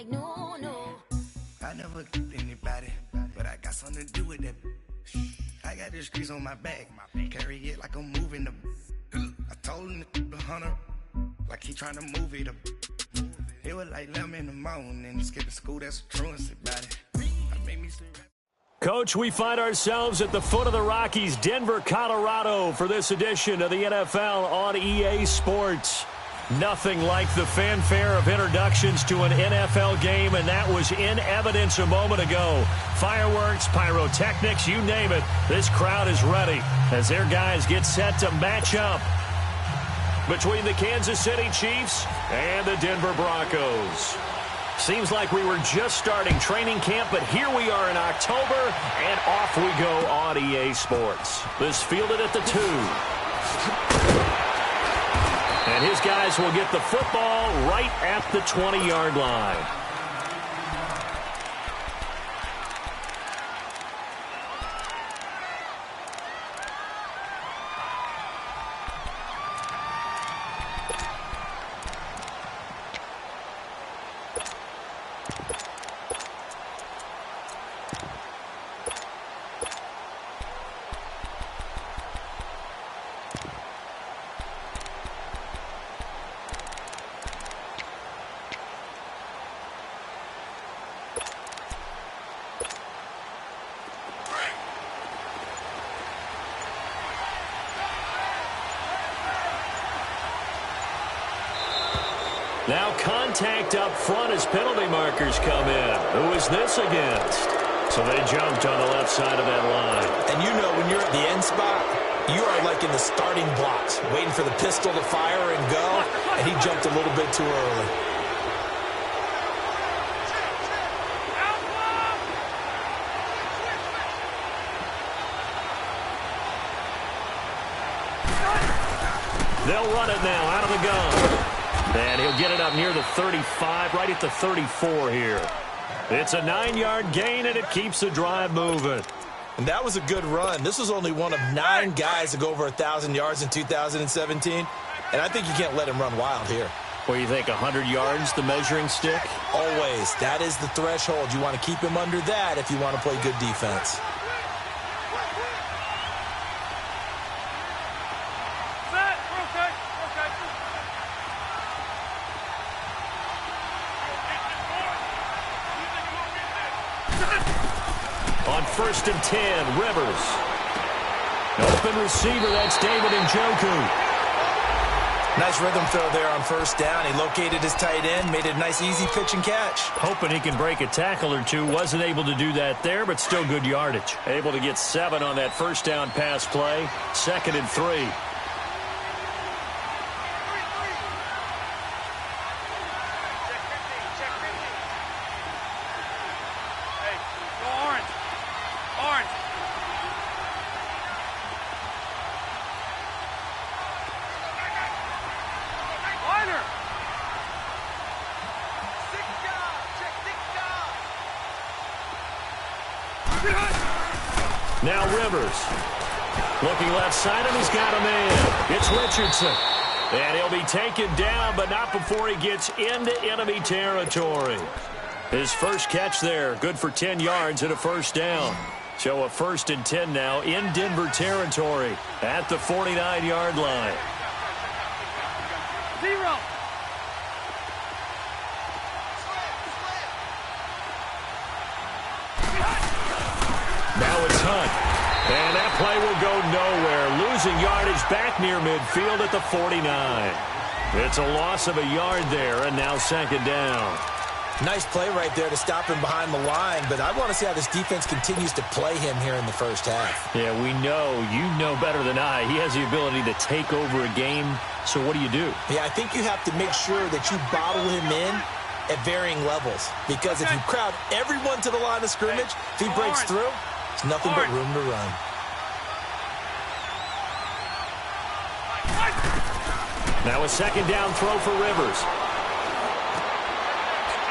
like no, no. I never killed anybody, but I got something to do with that. I got the streets on my back, carry it like I'm moving the. I told him the hunter, like he trying to move it up. It was like 11 in the morning, skipping school, that's a truancy about it. I made me sleep. Coach, we find ourselves at the foot of the Rockies, Denver, Colorado, for this edition of the NFL on EA Sports. Nothing like the fanfare of introductions to an NFL game, and that was in evidence a moment ago. Fireworks, pyrotechnics, you name it. This crowd is ready as their guys get set to match up between the Kansas City Chiefs and the Denver Broncos. Seems like we were just starting training camp, but here we are in October, and off we go on EA Sports. This fielded at the 2. And his guys will get the football right at the 20-yard line. Now contact up front as penalty markers come in. Who is this against? So they jumped on the left side of that line. And you know when you're at the end spot, you are like in the starting blocks, waiting for the pistol to fire and go, and he jumped a little bit too early. They'll run it now out of the gun. And he'll get it up near the 35, right at the 34 here. It's a 9-yard gain, and it keeps the drive moving. And that was a good run. This was only one of 9 guys to go over 1,000 yards in 2017. And I think you can't let him run wild here. What do you think, 100 yards, the measuring stick? Always. That is the threshold. You want to keep him under that if you want to play good defense. On 1st and 10, Rivers. Open receiver, that's David Njoku. Nice rhythm throw there on 1st down. He located his tight end, made it a nice, easy pitch and catch. Hoping he can break a tackle or two. Wasn't able to do that there, but still good yardage. Able to get 7 on that 1st down pass play. 2nd and 3. Now Rivers. Looking left side, and he's got a man. It's Richardson. And he'll be taken down, but not before he gets into enemy territory. His first catch there, good for 10 yards and a 1st down. So a 1st and 10 now in Denver territory at the 49-yard line. 0. Now it's Hunt. And that play will go nowhere. Losing yardage back near midfield at the 49. It's a loss of a yard there, and now 2nd down. Nice play right there to stop him behind the line, but I want to see how this defense continues to play him here in the 1st half. Yeah, we know. You know better than I. He has the ability to take over a game, so what do you do? Yeah, I think you have to make sure that you bottle him in at varying levels, because if you crowd everyone to the line of scrimmage, if he breaks through, it's nothing but room to run. Now a 2nd down throw for Rivers.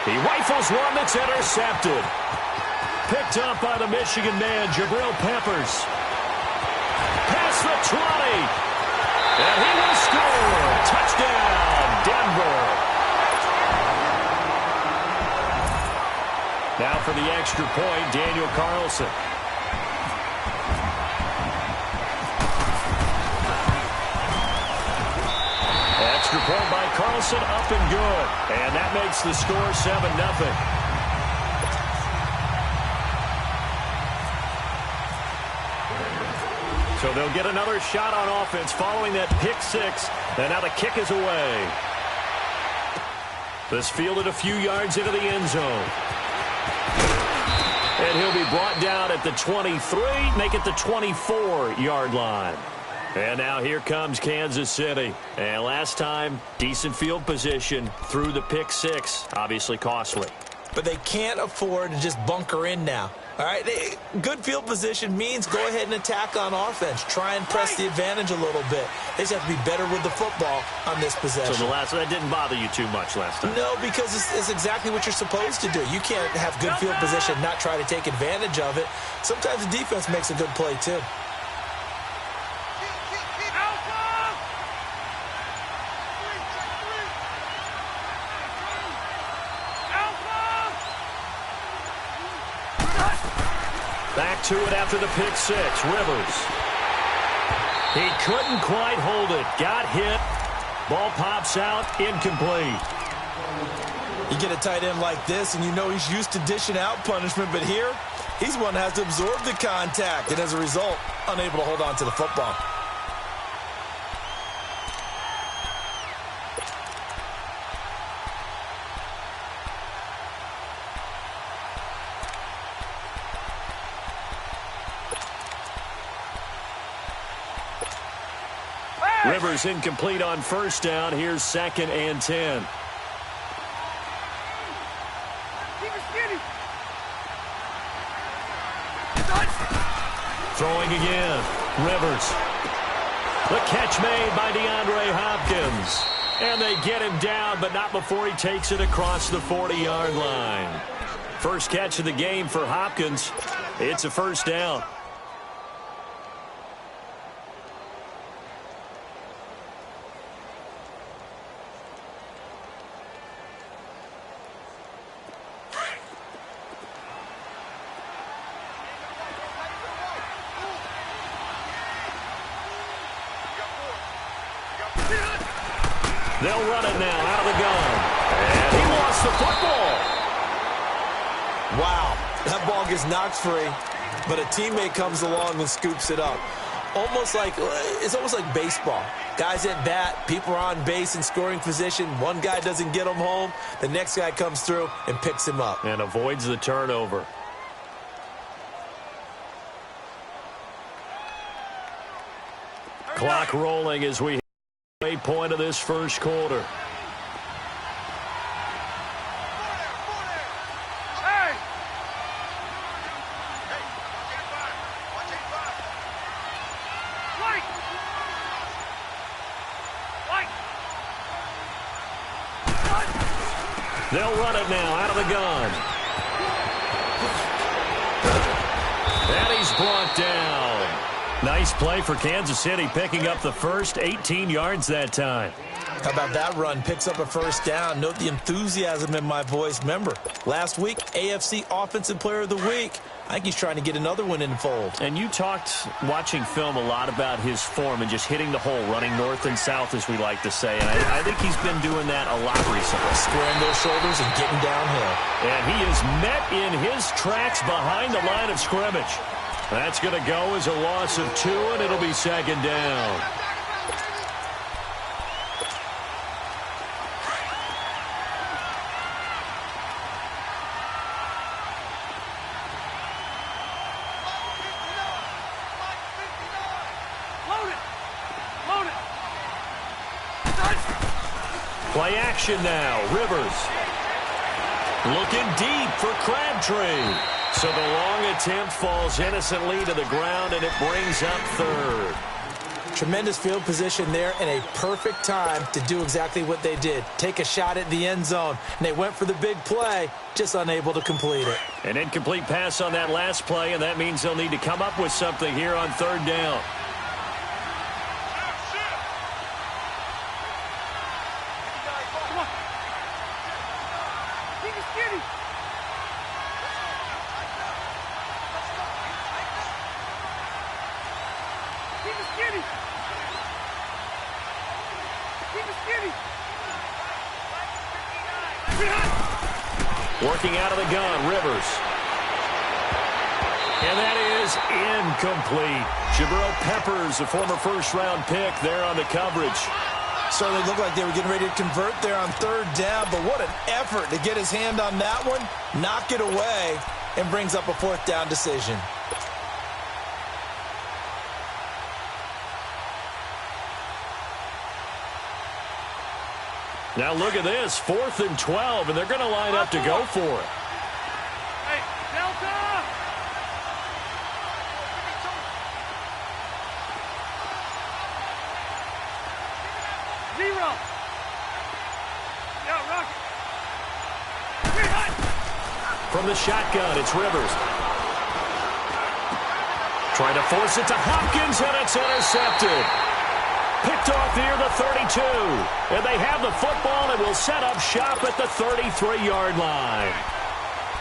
He rifles one that's intercepted. Picked up by the Michigan man, Jabril Peppers. Past the 20. And he will score. Touchdown, Denver. Now for the extra point, Daniel Carlson. Extra point by Carlson, up and good. And that makes the score 7-0. So they'll get another shot on offense following that pick six. And now the kick is away. This fielded a few yards into the end zone. And he'll be brought down at the 23, make it the 24-yard line. And now here comes Kansas City. And last time, decent field position through the pick six. Obviously costly. But they can't afford to just bunker in now. All right, good field position means go ahead and attack on offense. Try and press the advantage a little bit. They just have to be better with the football on this possession. So that didn't bother you too much last time? No, because it's exactly what you're supposed to do. You can't have good field position, not try to take advantage of it. Sometimes the defense makes a good play, too. Back to it after the pick six. Rivers. He couldn't quite hold it. Got hit. Ball pops out. Incomplete. You get a tight end like this, and you know he's used to dishing out punishment, but here, he's one that has to absorb the contact, and as a result, unable to hold on to the football. Rivers incomplete on first down. Here's 2nd and 10. Throwing again. Rivers. The catch made by DeAndre Hopkins. And they get him down, but not before he takes it across the 40-yard line. First catch of the game for Hopkins. It's a first down. They'll run it now out of the gun. And he lost the football. Wow, that ball gets knocked free, but a teammate comes along and scoops it up. It's almost like baseball. Guys at bat, people are on base in scoring position. One guy doesn't get him home. The next guy comes through and picks him up. And avoids the turnover. Clock rolling as we hit the point of this first quarter. They'll run it now out of the gun. And he's brought down. Nice play for Kansas City, picking up the first 18 yards that time. How about that run? Picks up a first down. Note the enthusiasm in my voice. Remember, last week, AFC Offensive Player of the Week. I think he's trying to get another one in the fold. And you talked, watching film, a lot about his form and just hitting the hole, running north and south, as we like to say. And I think he's been doing that a lot recently. Squaring those shoulders and getting downhill. And he is met in his tracks behind the line of scrimmage. That's going to go as a loss of 2, and it'll be second down. Play action now. Rivers looking deep for Crabtree. So the long attempt falls innocently to the ground, and it brings up third. Tremendous field position there and a perfect time to do exactly what they did. Take a shot at the end zone. And they went for the big play, just unable to complete it. An incomplete pass on that last play, and that means they'll need to come up with something here on third down. Working out of the gun, Rivers. And that is incomplete. Jabril Peppers, a former first-round pick, there on the coverage. Certainly looked like they were getting ready to convert there on third down, but what an effort to get his hand on that one, knock it away, and brings up a fourth down decision. Now look at this, 4th and 12, and they're going to line up to go for it. Hey, Delta! Zero. Yeah, rock. From the shotgun, it's Rivers. Trying to force it to Hopkins, and it's intercepted. Picked off near the 32. And they have the football and will set up shop at the 33-yard line.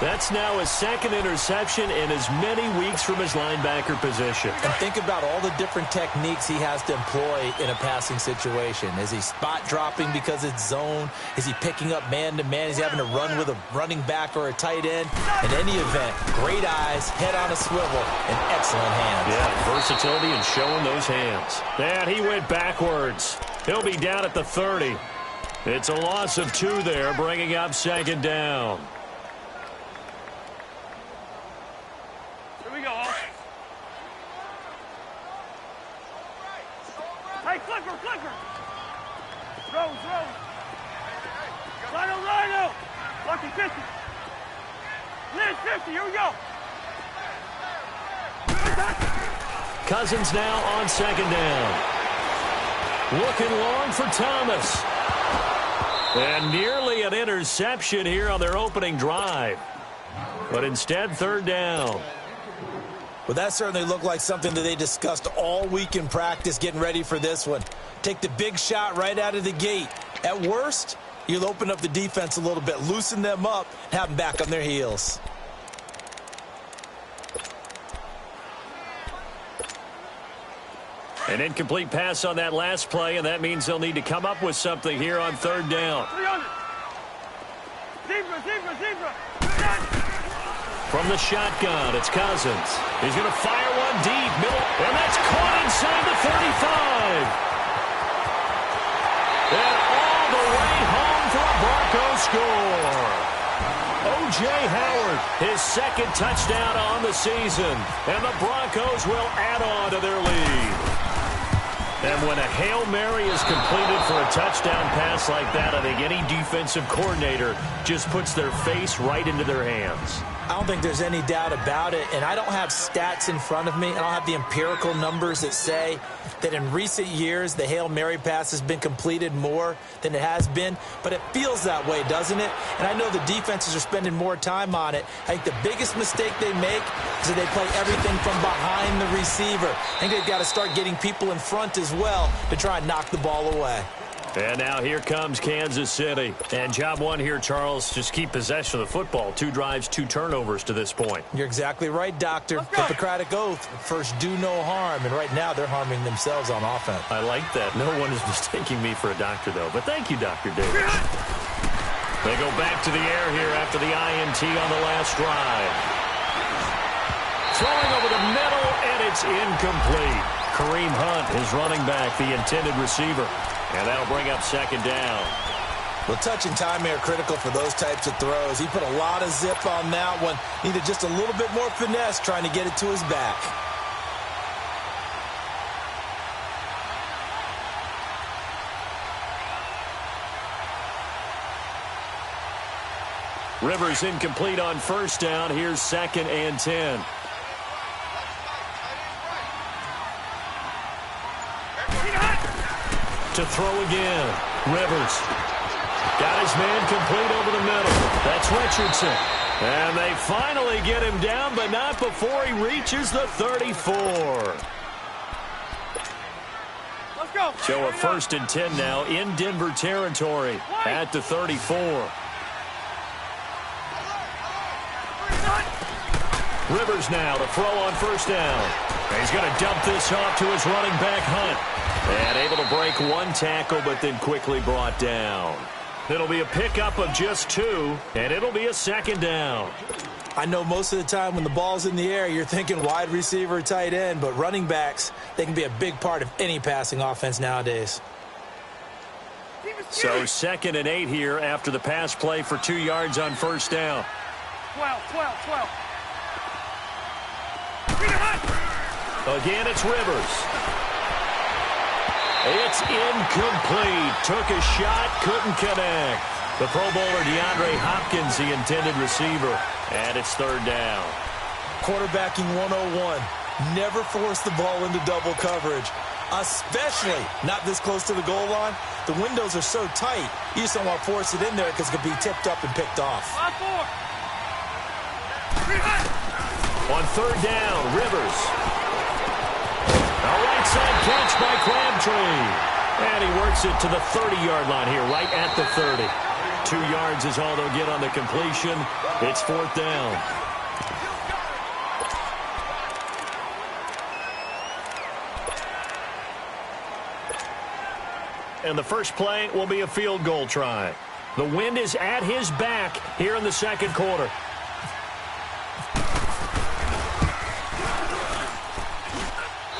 That's now his second interception in as many weeks from his linebacker position. And think about all the different techniques he has to employ in a passing situation. Is he spot dropping because it's zone? Is he picking up man-to-man? Is he having to run with a running back or a tight end? In any event, great eyes, head on a swivel, and excellent hands. Yeah, versatility and showing those hands. And he went backwards. He'll be down at the 30. It's a loss of 2 there, bringing up second down. Hey, clicker! Rose! Rhino! Lucky 50. Liz 50, here we go. Cousins now on second down. Looking long for Thomas. And nearly an interception here on their opening drive. But instead, third down. Well, that certainly looked like something that they discussed all week in practice getting ready for this one. Take the big shot right out of the gate. At worst, you'll open up the defense a little bit, loosen them up, and have them back on their heels. An incomplete pass on that last play, and that means they'll need to come up with something here on third down. 300. Zebra. From the shotgun, it's Cousins. He's going to fire one deep, middle, and that's caught inside the 35. And all the way home for a Broncos score. O.J. Howard, his second touchdown on the season, and the Broncos will add on to their lead. And when a Hail Mary is completed for a touchdown pass like that, I think any defensive coordinator just puts their face right into their hands. I don't think there's any doubt about it, and I don't have stats in front of me. I don't have the empirical numbers that say that in recent years the Hail Mary pass has been completed more than it has been, but it feels that way, doesn't it? And I know the defenses are spending more time on it. I think the biggest mistake they make is that they play everything from behind the receiver. I think they've got to start getting people in front as well to try and knock the ball away. And now here comes Kansas City. And job one here, Charles, just keep possession of the football. 2 drives, 2 turnovers to this point. You're exactly right, Doctor. Hippocratic oath. First, do no harm. And right now, they're harming themselves on offense. I like that. No one is mistaking me for a doctor, though. But thank you, Dr. Davis. They go back to the air here after the INT on the last drive. Throwing over the middle, and it's incomplete. Kareem Hunt is running back, the intended receiver. And that'll bring up second down. Well, touch and time are critical for those types of throws. He put a lot of zip on that one. Needed just a little bit more finesse trying to get it to his back. Rivers incomplete on first down. Here's 2nd and 10. To throw again. Rivers. Got his man complete over the middle. That's Richardson. And they finally get him down, but not before he reaches the 34. Let's go. So a 1st and 10 now in Denver territory at the 34. Rivers now to throw on first down. He's going to dump this off to his running back, Hunt. And able to break one tackle, but then quickly brought down. It'll be a pickup of just 2, and it'll be a second down. I know most of the time when the ball's in the air, you're thinking wide receiver, tight end, but running backs, they can be a big part of any passing offense nowadays. So 2nd and 8 here after the pass play for 2 yards on first down. 12. Again, it's Rivers. It's incomplete. Took a shot, couldn't connect. The Pro Bowler DeAndre Hopkins, the intended receiver. And it's 3rd down. Quarterbacking 101. Never force the ball into double coverage, especially not this close to the goal line. The windows are so tight, you just don't want to force it in there because it could be tipped up and picked off. On 3rd down, Rivers. A right side catch by Crabtree. And he works it to the 30-yard line here, right at the 30. 2 yards is all they'll get on the completion. It's 4th down. And the first play will be a field goal try. The wind is at his back here in the second quarter.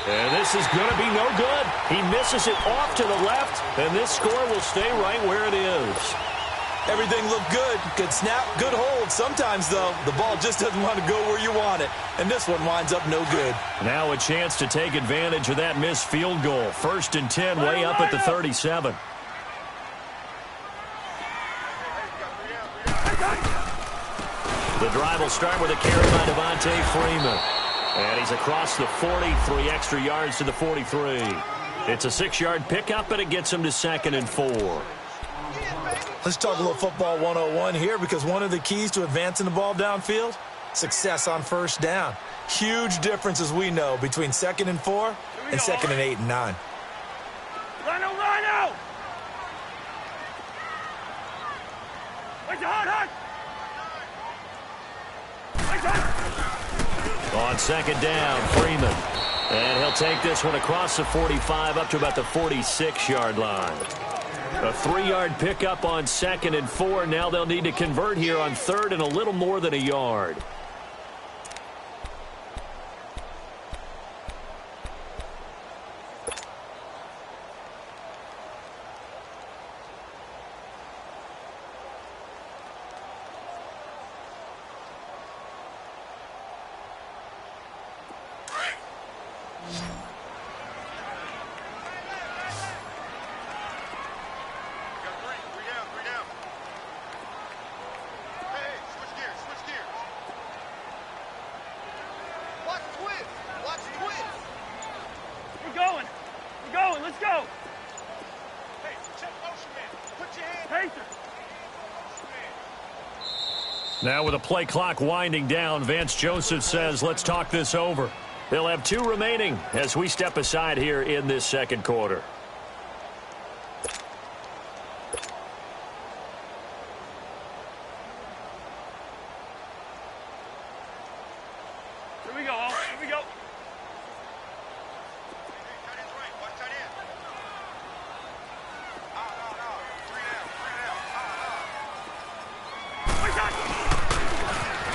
And this is going to be no good. He misses it off to the left, and this score will stay right where it is. Everything looked good. Good snap, good hold. Sometimes, though, the ball just doesn't want to go where you want it. And this one winds up no good. Now a chance to take advantage of that missed field goal. 1st and 10, way up at the 37. The drive will start with a carry by Devontae Freeman. And he's across the 40, 3 extra yards to the 43. It's a 6-yard pickup, and it gets him to 2nd and 4. Let's talk a little football 101 here, because one of the keys to advancing the ball downfield, success on first down. Huge difference, as we know, between 2nd and 4 and 2nd and 8 and 9. Rhino! Where's the hot? On 2nd down, Freeman. And he'll take this one across the 45 up to about the 46-yard line. A 3-yard pickup on 2nd and 4. Now they'll need to convert here on 3rd and a little more than a yard. Let's go. Hey, check motion man. Put your hand. Now with the play clock winding down, Vance Joseph says, let's talk this over. They'll have 2 remaining as we step aside here in this second quarter. Here we go. Here we go.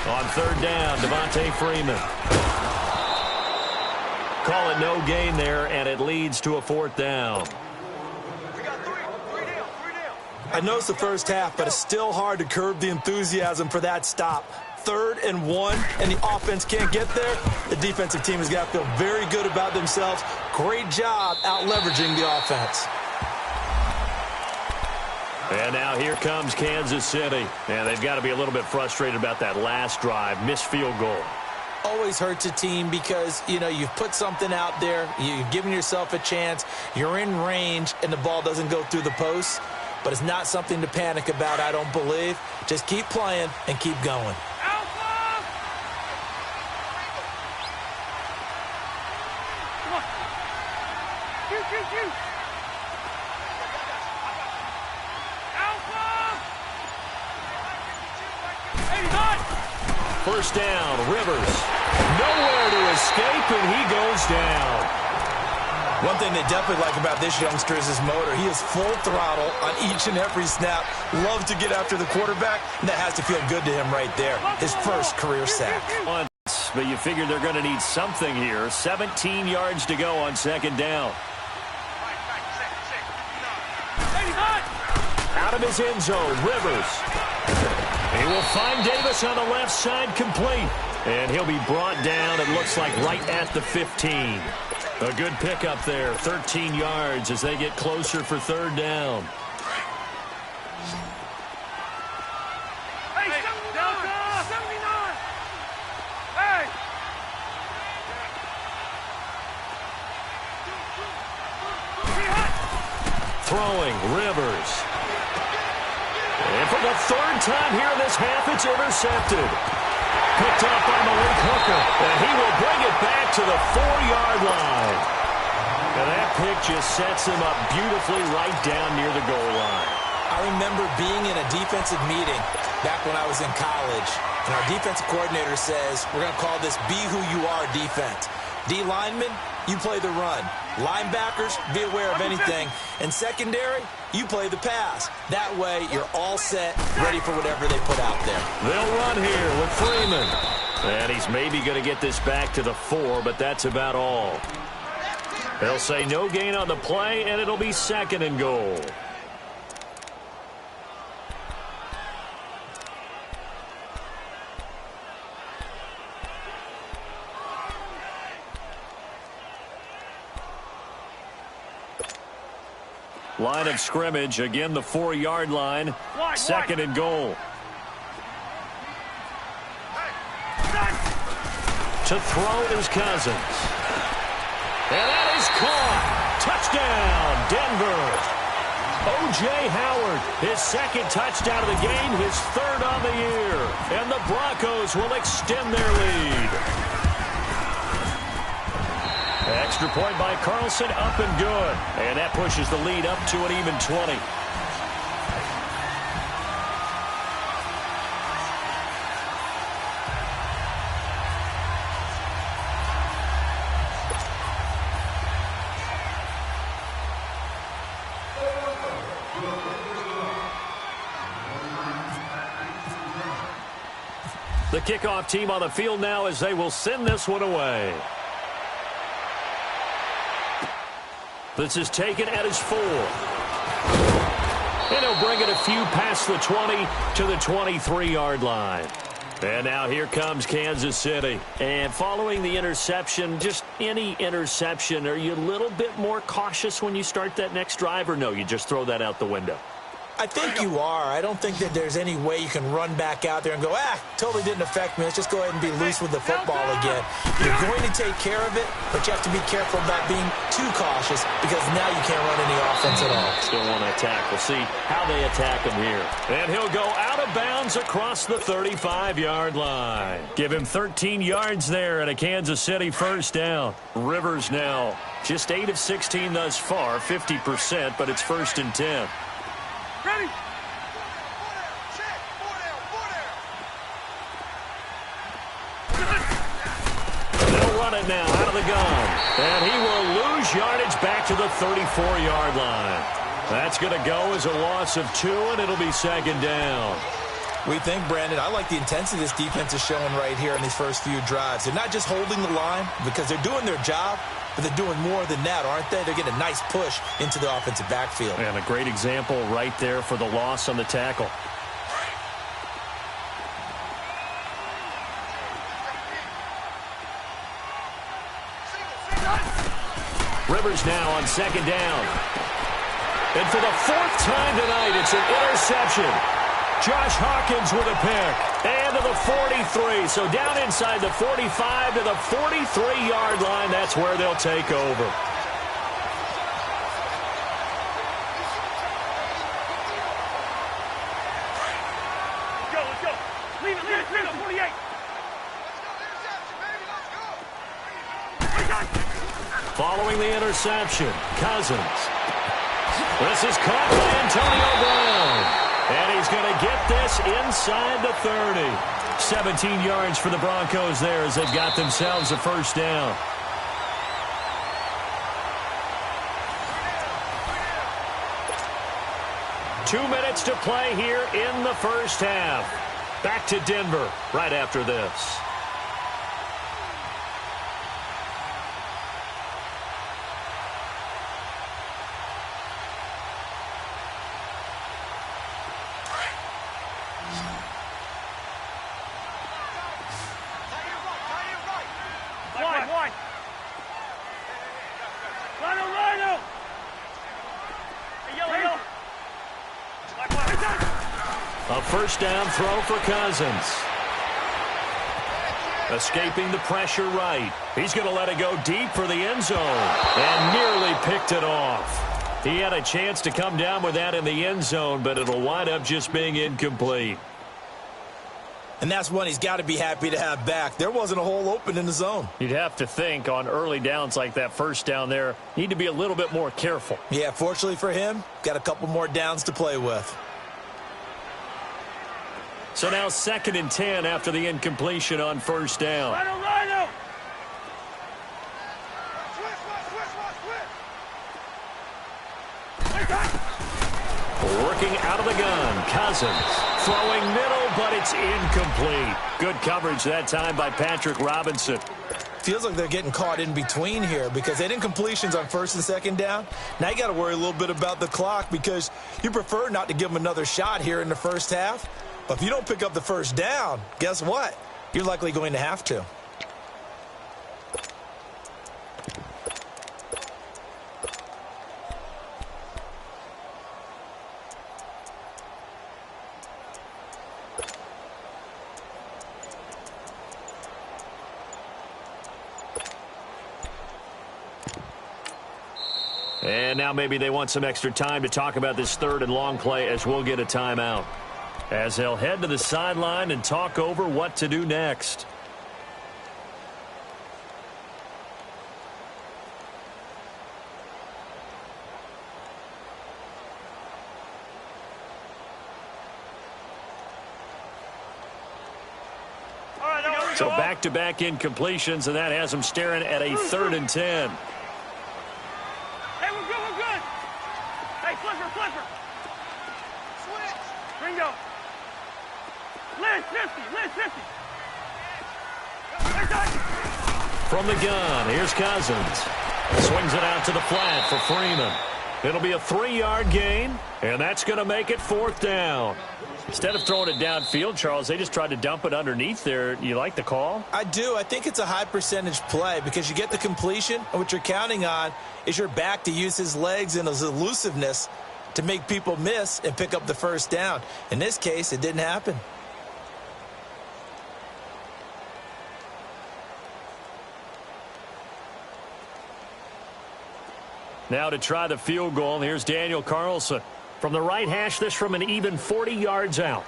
On 3rd down, Devontae Freeman. Call it no gain there, and it leads to a 4th down. We got 3 down. I know it's the first half, but it's still hard to curb the enthusiasm for that stop. 3rd and 1, and the offense can't get there. The defensive team has got to feel very good about themselves. Great job out leveraging the offense. And now here comes Kansas City. And they've got to be a little bit frustrated about that last drive. Missed field goal. Always hurts a team because, you know, you've put something out there. You've given yourself a chance. You're in range, and the ball doesn't go through the posts. But it's not something to panic about, I don't believe. Just keep playing and keep going. Alpha! Come on. Shoot. First down, Rivers. nowhere to escape, and he goes down. One thing they definitely like about this youngster is his motor. He is full throttle on each and every snap. Loves to get after the quarterback, and that has to feel good to him right there. His first career sack. But you figure they're going to need something here. 17 yards to go on second down. Out of his end zone, Rivers. He will find Davis on the left side, complete. And he'll be brought down, it looks like, right at the 15. A good pickup there, 13 yards as they get closer for third down. Hey, 79! Hey! Throwing, Rivers. And for the third time here in this half, it's intercepted. Picked up by Malik Hooker, and he will bring it back to the 4-yard line. And that pick just sets him up beautifully right down near the goal line. I remember being in a defensive meeting back when I was in college, and our defensive coordinator says, we're going to call this Be Who You Are defense. D linemen, you play the run. Linebackers, be aware of anything. And secondary, you play the pass. That way, you're all set, ready for whatever they put out there. They'll run here with Freeman. And he's maybe going to get this back to the 4, but that's about all. They'll say no gain on the play, and it'll be second and goal. Line of scrimmage, again the 4-yard line, second and goal. To throw is Cousins. And that is caught. Touchdown, Denver. O.J. Howard, his second touchdown of the game, his third on the year. And the Broncos will extend their lead. Extra point by Carlson, up and good. And that pushes the lead up to an even 20. The kickoff team on the field now as they will send this one away. This is taken at his 4. And he'll bring it a few past the 20 to the 23-yard line. And now here comes Kansas City. And following the interception, just any interception, are you a little bit more cautious when you start that next drive, or no, you just throw that out the window? I think you are. I don't think that there's any way you can run back out there and go, totally didn't affect me. Let's just go ahead and be loose with the football again. You're going to take care of it, but you have to be careful about being too cautious because now you can't run any offense at all. Still want to attack. We'll see how they attack him here. And he'll go out of bounds across the 35-yard line. Give him 13 yards there and a Kansas City first down. Rivers now just 8 of 16 thus far, 50%, but it's 1st and 10. Ready? They'll run it now out of the gun. And he will lose yardage back to the 34-yard line. That's going to go as a loss of 2, and it'll be second down. We think, Brandon, I like the intensity this defense is showing right here in these first few drives. They're not just holding the line because they're doing their job, but they're doing more than that, aren't they? They're getting a nice push into the offensive backfield. And a great example right there for the loss on the tackle. Rivers now on second down. And for the 4th time tonight, it's an interception. Josh Hawkins with a pick. And to the 43. So down inside the 45 to the 43-yard line. That's where they'll take over. Let's go. Leave it, 48. Following the interception, Cousins. This is caught by Antonio Brown. And he's going to get this inside the 30. 17 yards for the Broncos there as they've got themselves a first down. Two minutes to play here in the first half. Back to Denver right after this. A first down throw for Cousins. Escaping the pressure right. He's going to let it go deep for the end zone. And nearly picked it off. He had a chance to come down with that in the end zone, but it'll wind up just being incomplete. And that's one he's got to be happy to have back. There wasn't a hole open in the zone. You'd have to think on early downs like that first down there, need to be a little bit more careful. Yeah, fortunately for him, got a couple more downs to play with. So now 2nd and 10 after the incompletion on first down. Working out of the gun, Cousins. Throwing middle, but it's incomplete. Good coverage that time by Patrick Robinson. Feels like they're getting caught in between here because they did incompletions on 1st and 2nd down. Now you got to worry a little bit about the clock because you prefer not to give them another shot here in the first half. But if you don't pick up the first down, guess what? You're likely going to have to. And now maybe they want some extra time to talk about this 3rd and long play as we'll get a timeout. As they'll head to the sideline and talk over what to do next. So back-to-back incompletions, and that has them staring at a 3rd and 10. Hey, we're good. Hey, flipper. Switch. Bingo. Liz 50. From the gun, here's Cousins. Swings it out to the flat for Freeman. It'll be a 3-yard gain, and that's going to make it 4th down. Instead of throwing it downfield, Charles, they just tried to dump it underneath there. You like the call? I do. I think it's a high percentage play because you get the completion, and what you're counting on is your back to use his legs and his elusiveness to make people miss and pick up the first down. In this case, it didn't happen. Now to try the field goal, here's Daniel Carlson. From the right hash, this from an even 40 yards out.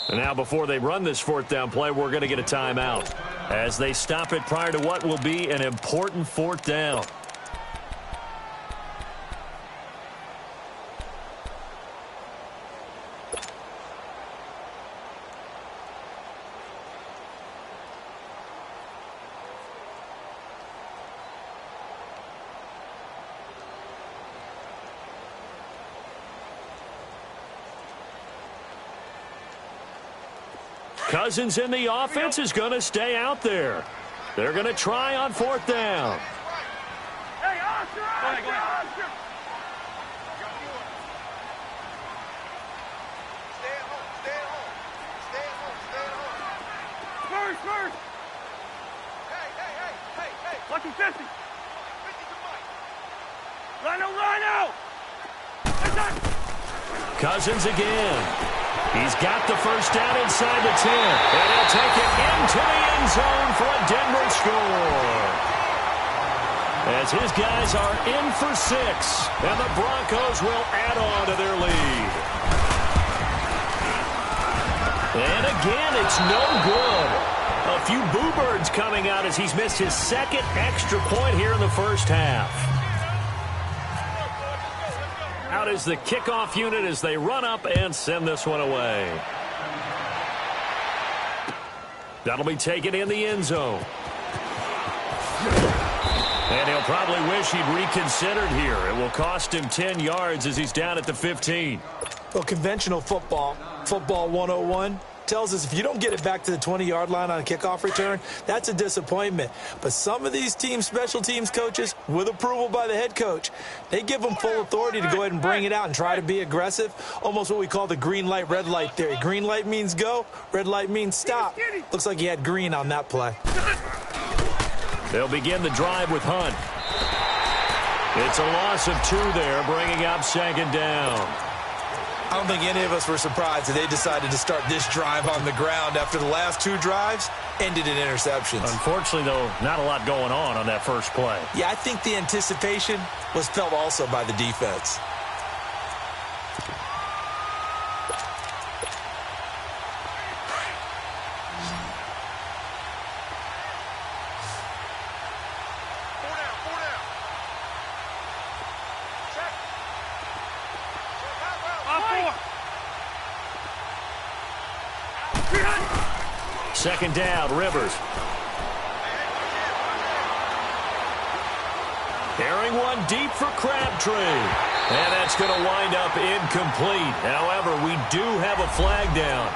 And now before they run this 4th down play, we're going to get a timeout as they stop it prior to what will be an important 4th down. Cousins in the offense is going to stay out there. They're going to try on 4th down. Hey, Oscar! Oscar! Spurs! Hey! Lucky 50! Rhino! Cousins again. He's got the first down inside the 10. And he'll take it into the end zone for a Denver score. As his guys are in for 6. And the Broncos will add on to their lead. And again, it's no good. A few boo birds coming out as he's missed his second extra point here in the first half. Out is the kickoff unit as they run up and send this one away. That'll be taken in the end zone. And he'll probably wish he'd reconsidered here. It will cost him 10 yards as he's down at the 15. Well, conventional football 101, tells us if you don't get it back to the 20-yard line on a kickoff return, that's a disappointment. But some of these teams, special teams coaches, with approval by the head coach, they give them full authority to go ahead and bring it out and try to be aggressive, almost what we call the green light, red light theory. Green light means go, red light means stop. Looks like he had green on that play. They'll begin the drive with Hunt. It's a loss of 2 there, bringing up second down. I don't think any of us were surprised that they decided to start this drive on the ground after the last 2 drives ended in interceptions. Unfortunately, though, not a lot going on that first play. Yeah, I think the anticipation was felt also by the defense. Second down, Rivers. Carrying one deep for Crabtree. And that's going to wind up incomplete. However, we do have a flag down.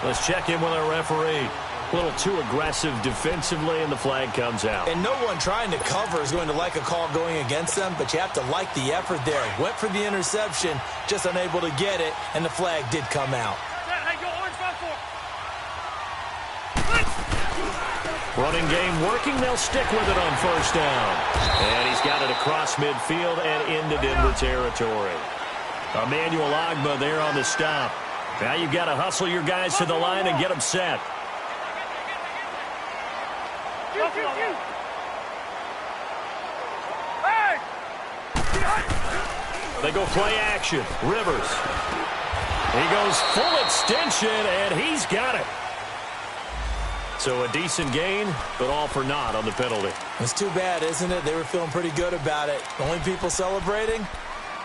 Let's check in with our referee. A little too aggressive defensively, and the flag comes out. And no one trying to cover is going to like a call going against them, but you have to like the effort there. Went for the interception, just unable to get it, and the flag did come out. Running game working. They'll stick with it on first down. And he's got it across midfield and into Denver territory. Emmanuel Ogbah there on the stop. Now you've got to hustle your guys to the line and get them set. They go play action. Rivers. He goes full extension, and he's got it. So a decent gain, but all for naught on the penalty. It's too bad, isn't it? They were feeling pretty good about it. The only people celebrating,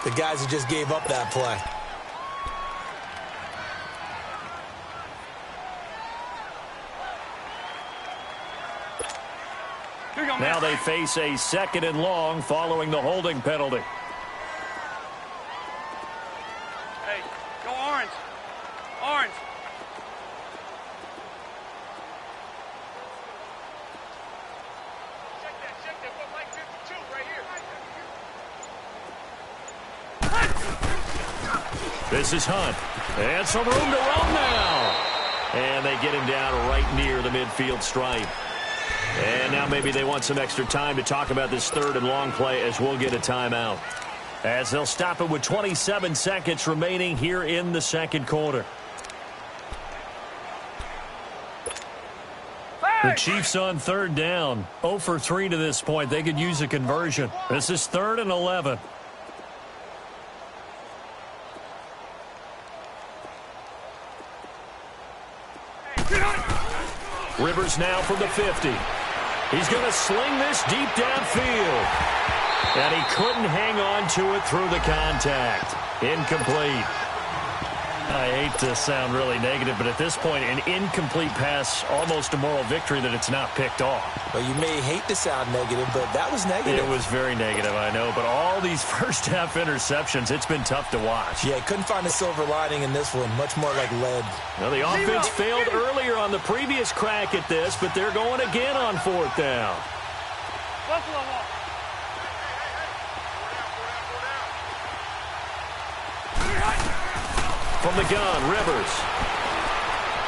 the guys who just gave up that play. Now they face a 2nd and long following the holding penalty. Hey, go orange. Orange. This is Hunt. And some room to run now. And they get him down right near the midfield stripe. And now maybe they want some extra time to talk about this 3rd and long play as we'll get a timeout. As they'll stop it with 27 seconds remaining here in the second quarter. The Chiefs on 3rd down. 0 for 3 to this point. They could use a conversion. This is 3rd and 11. Rivers now from the 50. He's going to sling this deep downfield. And he couldn't hang on to it through the contact. Incomplete. I hate to sound really negative, but at this point, an incomplete pass, almost a moral victory that it's not picked off. Well, you may hate to sound negative, but that was negative. It was very negative, I know. But all these first-half interceptions, it's been tough to watch. Yeah, couldn't find a silver lining in this one. Much more like lead. Now, the offense failed earlier on the previous crack at this, but they're going again on 4th down. Buffalo wall. From the gun, Rivers.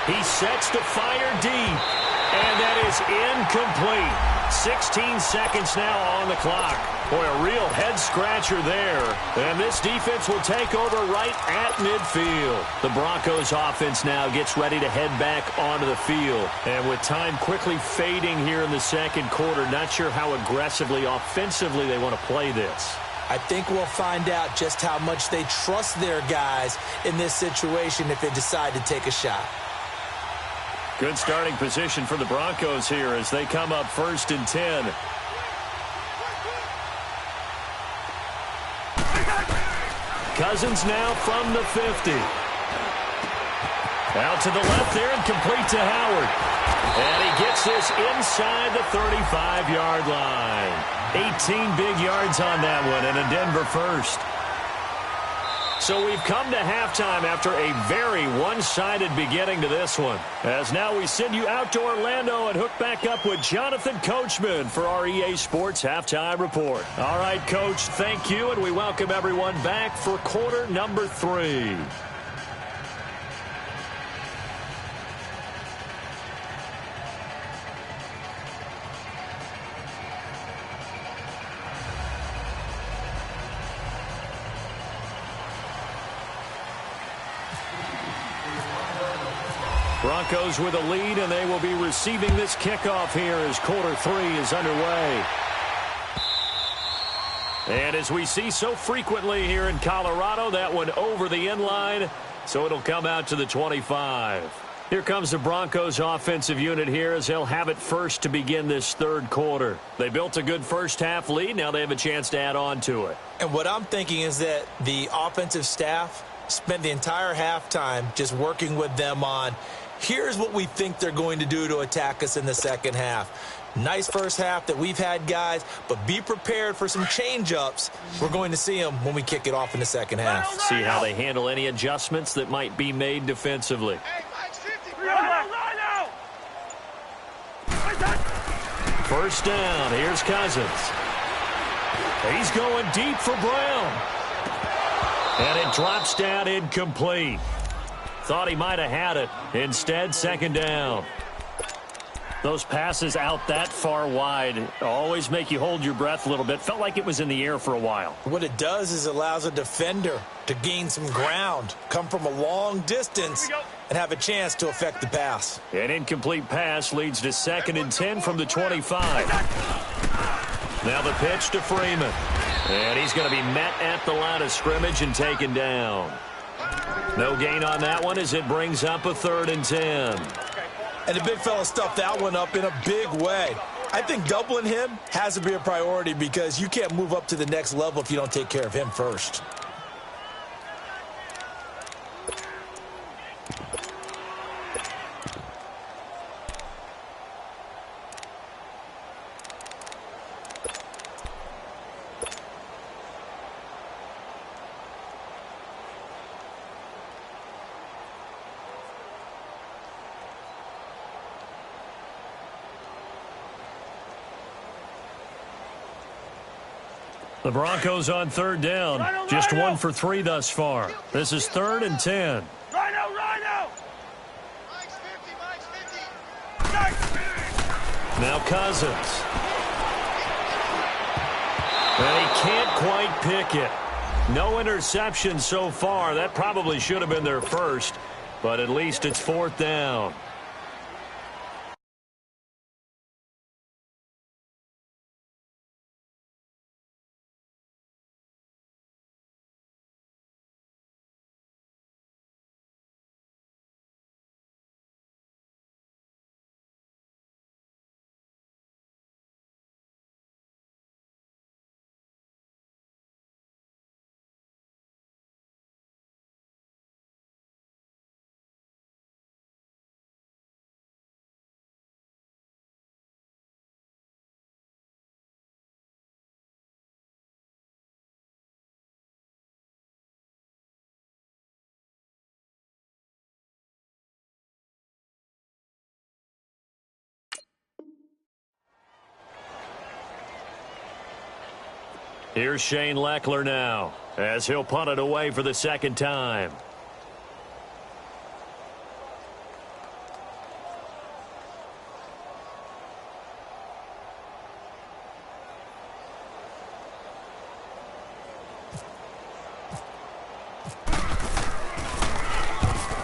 He sets to fire deep, and that is incomplete. 16 seconds now on the clock. Boy, a real head-scratcher there. And this defense will take over right at midfield. The Broncos offense now gets ready to head back onto the field. And with time quickly fading here in the second quarter, not sure how aggressively, offensively they want to play this. I think we'll find out just how much they trust their guys in this situation if they decide to take a shot. Good starting position for the Broncos here as they come up 1st and 10. Cousins now from the 50. Out to the left there and complete to Howard. And he gets this inside the 35-yard line. 18 big yards on that one and a Denver first. So we've come to halftime after a very one-sided beginning to this one. As now we send you out to Orlando and hook back up with Jonathan Coachman for our EA Sports Halftime Report. All right, Coach, thank you, and we welcome everyone back for quarter number 3. Broncos with a lead, and they will be receiving this kickoff here as quarter 3 is underway. And as we see so frequently here in Colorado, that one over the end line, so it'll come out to the 25. Here comes the Broncos offensive unit here as they'll have it first to begin this third quarter. They built a good first half lead. Now they have a chance to add on to it. And what I'm thinking is that the offensive staff spent the entire halftime just working with them on, here's what we think they're going to do to attack us in the second half. Nice first half that we've had, guys, but be prepared for some change-ups. We're going to see them when we kick it off in the second half. See how they handle any adjustments that might be made defensively. First down, here's Cousins. He's going deep for Brown. And it drops down incomplete. Thought he might have had it. Instead, second down. Those passes out that far wide always make you hold your breath a little bit. Felt like it was in the air for a while. What it does is allows a defender to gain some ground, come from a long distance, and have a chance to affect the pass. An incomplete pass leads to 2nd and 10 from the 25. Now the pitch to Freeman. And he's going to be met at the line of scrimmage and taken down. No gain on that one as it brings up a 3rd and 10. And the big fella stuffed that one up in a big way. I think doubling him has to be a priority because you can't move up to the next level if you don't take care of him first. The Broncos on 3rd down. Just 1 for 3 thus far. This is 3rd and 10. Rhino! Now Cousins. And he can't quite pick it. No interception so far. That probably should have been their first, but at least it's 4th down. Here's Shane Leckler now as he'll punt it away for the 2nd time.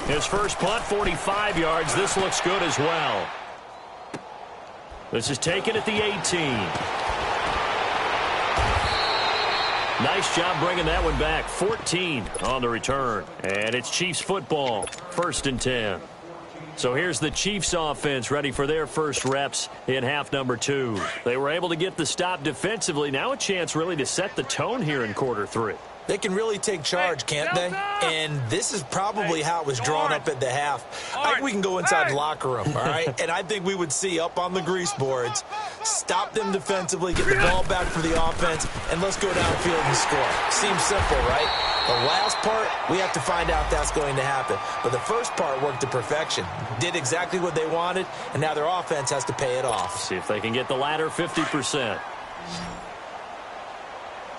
His first punt, 45 yards. This looks good as well. This is taken at the 18. Nice job bringing that one back. 14 on the return. And it's Chiefs football. 1st and 10. So here's the Chiefs offense ready for their first reps in half number 2. They were able to get the stop defensively. Now a chance really to set the tone here in quarter 3. They can really take charge, can't they? And this is probably how it was drawn up at the half. I think we can go inside the locker room, all right? And I think we would see up on the grease boards, stop them defensively, get the ball back for the offense, and let's go downfield and score. Seems simple, right? The last part, we have to find out if that's going to happen. But the first part worked to perfection. Did exactly what they wanted, and now their offense has to pay it off. See if they can get the latter 50%.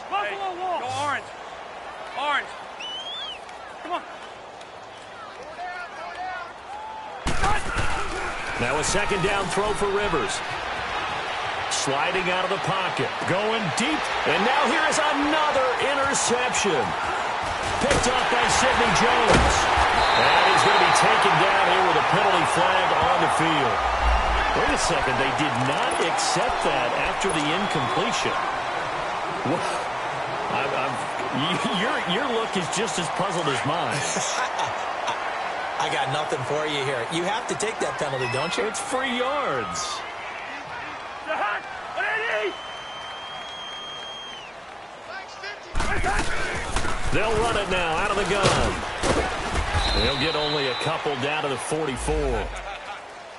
Buffalo Wall. Go orange. Orange. Come on. Now a second down throw for Rivers. Sliding out of the pocket. Going deep. And now here is another interception. Picked off by Sidney Jones. And he's going to be taken down here with a penalty flag on the field. Wait a second. They did not accept that after the incompletion. Your look is just as puzzled as mine. I got nothing for you here. You have to take that penalty, don't you? It's free yards. They'll run it now out of the gun. They'll get only a couple down to the 44.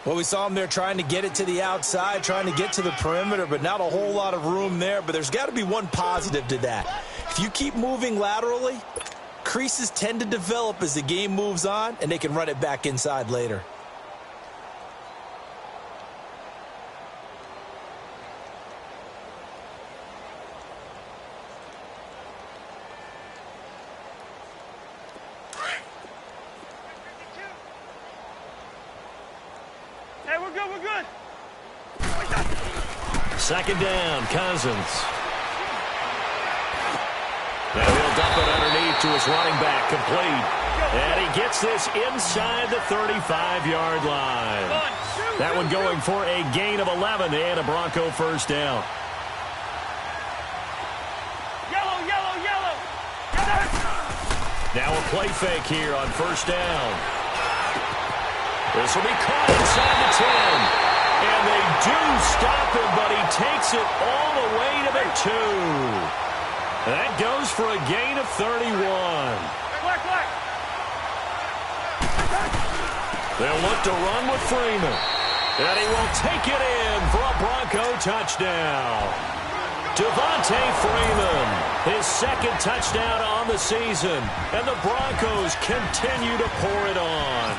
Well, we saw them there trying to get it to the outside, trying to get to the perimeter, but not a whole lot of room there. But there's got to be one positive to that. If you keep moving laterally, creases tend to develop as the game moves on, and they can run it back inside later. Hey, we're good, we're good. Second down, Cousins. Now he'll dump it underneath to his running back, complete. And he gets this inside the 35-yard line. That one going for a gain of 11 and a Bronco first down. Yellow, yellow, yellow. Now a play fake here on first down. This will be caught inside the 10. And they do stop him, but he takes it all the way to the 2. That goes for a gain of 31. Black, black. They'll look to run with Freeman. And he will take it in for a Bronco touchdown. Devontae Freeman, his second touchdown on the season. And the Broncos continue to pour it on.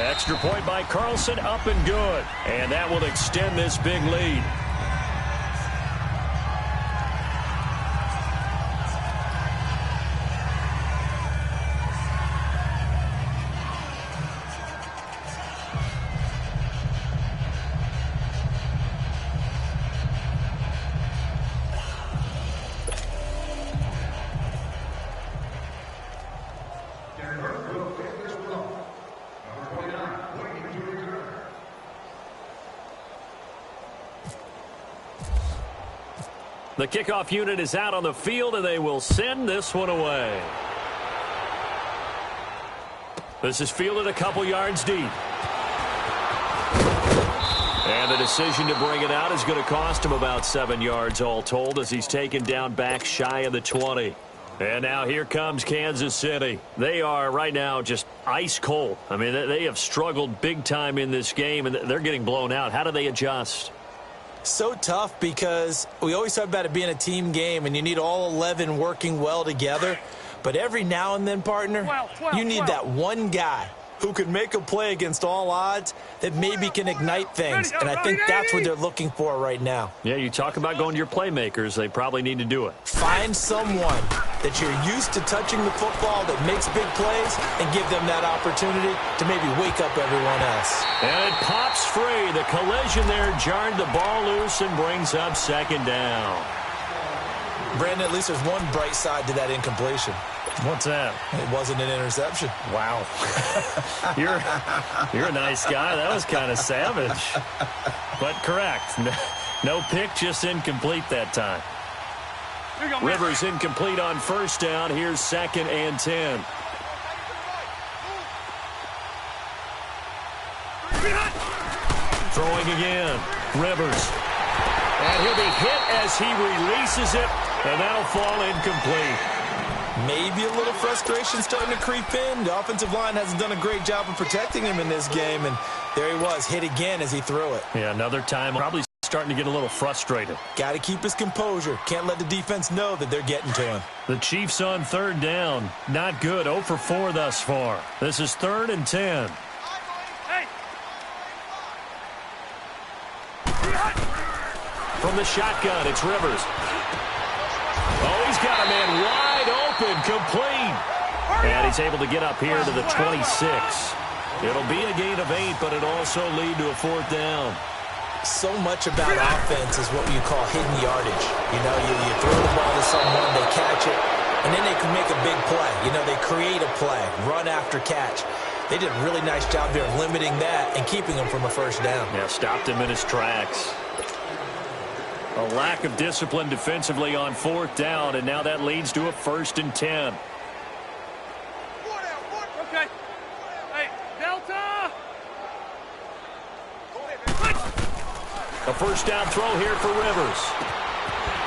Extra point by Carlson, up and good. And that will extend this big lead. The kickoff unit is out on the field, and they will send this one away. This is fielded a couple yards deep. And the decision to bring it out is going to cost him about 7 yards all told as he's taken down back shy of the 20. And now here comes Kansas City. They are right now just ice cold. I mean, they have struggled big time in this game, and they're getting blown out. How do they adjust? So tough because we always talk about it being a team game and you need all 11 working well together. But every now and then, partner, you need that one guy who can make a play against all odds that maybe can ignite things. And I think that's what they're looking for right now. Yeah, you talk about going to your playmakers. They probably need to do it. Find someone that you're used to touching the football that makes big plays and give them that opportunity to maybe wake up everyone else. And it pops free. The collision there jarred the ball loose and brings up second down. Brandon, at least there's one bright side to that incompletion. What's that? It wasn't an interception. Wow. You're a nice guy. That was kind of savage. But correct. No pick, just incomplete that time. Rivers incomplete on first down. Here's 2nd and 10. Throwing again. Rivers. And he'll be hit as he releases it, and that'll fall incomplete. Maybe a little frustration starting to creep in. The offensive line hasn't done a great job of protecting him in this game, and there he was, hit again as he threw it. Yeah, another time, probably starting to get a little frustrated. Got to keep his composure. Can't let the defense know that they're getting to him. The Chiefs on third down. Not good. 0 for 4 thus far. This is 3rd and 10. Hey. From the shotgun, it's Rivers. Oh, he's got a man wide open, complete. And he's able to get up here to the 26. It'll be a gain of 8, but it'll also lead to a 4th down. So much about offense is what you call hidden yardage. You know, you throw the ball to someone, they catch it, and then they can make a big play. You know, they create a play, run after catch. They did a really nice job there of limiting that and keeping him from a first down. Yeah, stopped him in his tracks. A lack of discipline defensively on 4th down, and now that leads to a 1st and 10. Okay. Hey, Delta! A first down throw here for Rivers.